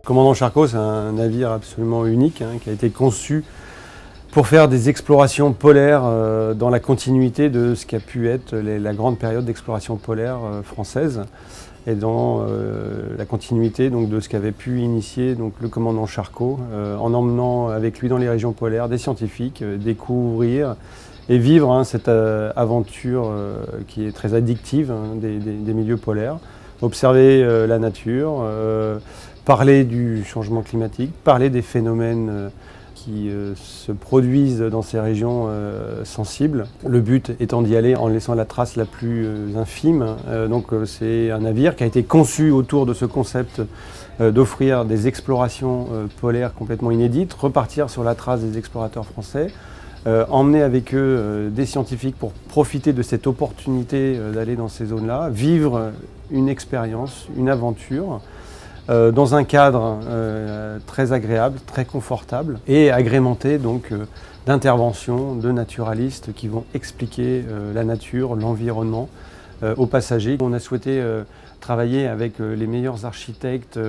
Commandant Charcot, c'est un navire absolument unique qui a été conçu pour faire des explorations polaires dans la continuité de ce qu'a pu être la grande période d'exploration polaire française et dans la continuité donc, de ce qu'avait pu initier donc, le commandant Charcot en emmenant avec lui dans les régions polaires des scientifiques découvrir et vivre cette aventure qui est très addictive des milieux polaires, observer la nature, parler du changement climatique, parler des phénomènes qui se produisent dans ces régions sensibles. Le but étant d'y aller en laissant la trace la plus infime. Donc c'est un navire qui a été conçu autour de ce concept d'offrir des explorations polaires complètement inédites, repartir sur la trace des explorateurs français, emmener avec eux des scientifiques pour profiter de cette opportunité d'aller dans ces zones-là, vivre une expérience, une aventure, dans un cadre très agréable, très confortable et agrémenté donc d'interventions de naturalistes qui vont expliquer la nature, l'environnement aux passagers. On a souhaité travailler avec les meilleurs architectes,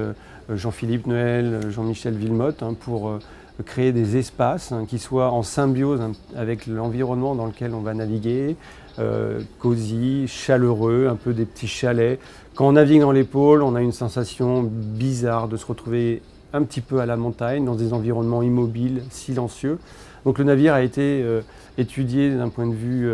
Jean-Philippe Noël, Jean-Michel Villemotte, pour créer des espaces qui soient en symbiose avec l'environnement dans lequel on va naviguer, cosy, chaleureux, un peu des petits chalets. Quand on navigue dans les pôles, on a une sensation bizarre de se retrouver un petit peu à la montagne, dans des environnements immobiles, silencieux. Donc le navire a été étudié d'un point de vue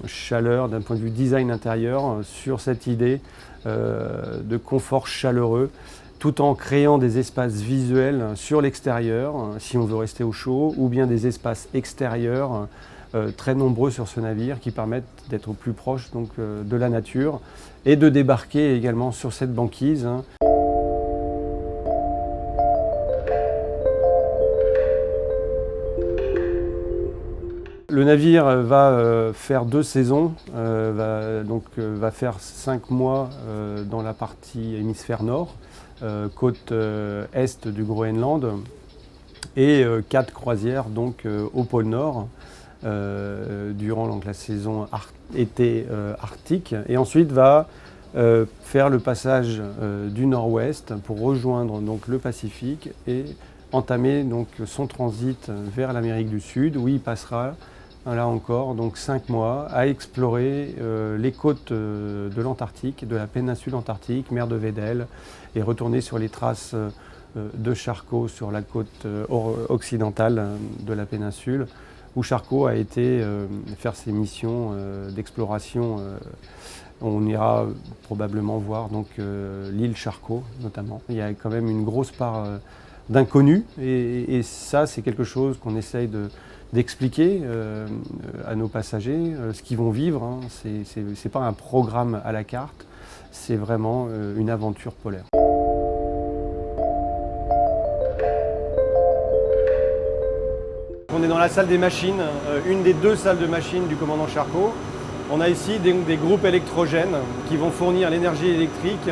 chaleur, d'un point de vue design intérieur, sur cette idée de confort chaleureux, tout en créant des espaces visuels sur l'extérieur, si on veut rester au chaud, ou bien des espaces extérieurs très nombreux sur ce navire qui permettent d'être au plus proche donc, de la nature et de débarquer également sur cette banquise. Le navire va faire 2 saisons, va faire 5 mois dans la partie hémisphère nord, côte est du Groenland, et 4 croisières donc, au pôle Nord durant donc, la saison été arctique, et ensuite va faire le passage du nord-ouest pour rejoindre donc, le Pacifique et entamer donc, son transit vers l'Amérique du Sud, où il passera là encore donc 5 mois à explorer les côtes de l'Antarctique, de la péninsule antarctique, mer de Weddell, et retourner sur les traces de Charcot sur la côte occidentale de la péninsule, où Charcot a été faire ses missions d'exploration. On ira probablement voir donc l'île Charcot notamment. Il y a quand même une grosse part d'inconnu, et ça c'est quelque chose qu'on essaye d'expliquer à nos passagers ce qu'ils vont vivre. C'est pas un programme à la carte, c'est vraiment une aventure polaire. On est dans la salle des machines, une des 2 salles de machines du commandant Charcot. On a ici des groupes électrogènes qui vont fournir l'énergie électrique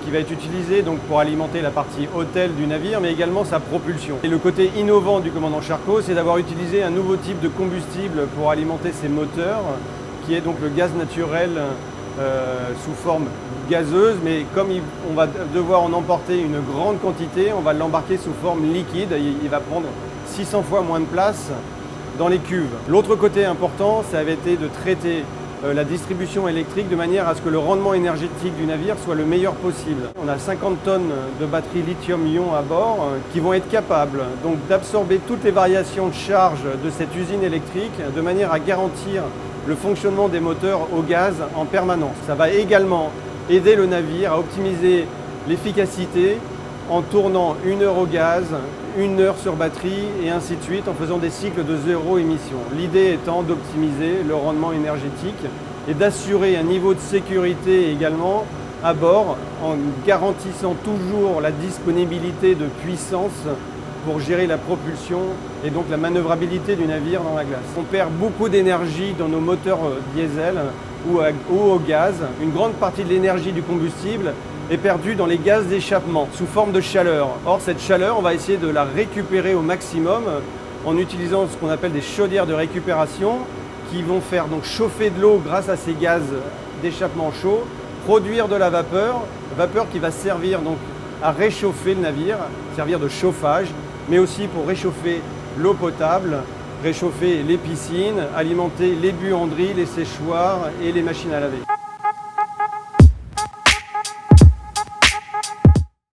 qui va être utilisée donc, pour alimenter la partie hôtel du navire, mais également sa propulsion. Et le côté innovant du commandant Charcot, c'est d'avoir utilisé un nouveau type de combustible pour alimenter ses moteurs, qui est donc le gaz naturel sous forme gazeuse, mais comme on va devoir en emporter une grande quantité, on va l'embarquer sous forme liquide. Il va prendre 600 fois moins de place dans les cuves. L'autre côté important, ça avait été de traiter la distribution électrique de manière à ce que le rendement énergétique du navire soit le meilleur possible. On a 50 tonnes de batteries lithium-ion à bord qui vont être capables donc d'absorber toutes les variations de charge de cette usine électrique de manière à garantir le fonctionnement des moteurs au gaz en permanence. Ça va également aider le navire à optimiser l'efficacité en tournant 1 heure au gaz, 1 heure sur batterie et ainsi de suite en faisant des cycles de 0 émission. L'idée étant d'optimiser le rendement énergétique et d'assurer un niveau de sécurité également à bord en garantissant toujours la disponibilité de puissance pour gérer la propulsion et donc la manœuvrabilité du navire dans la glace. On perd beaucoup d'énergie dans nos moteurs diesel ou au gaz. Une grande partie de l'énergie du combustible est perdue dans les gaz d'échappement sous forme de chaleur. Or, cette chaleur, on va essayer de la récupérer au maximum en utilisant ce qu'on appelle des chaudières de récupération qui vont faire donc chauffer de l'eau grâce à ces gaz d'échappement chaud, produire de la vapeur qui va servir donc à réchauffer le navire, servir de chauffage, mais aussi pour réchauffer l'eau potable, réchauffer les piscines, alimenter les buanderies, les séchoirs et les machines à laver.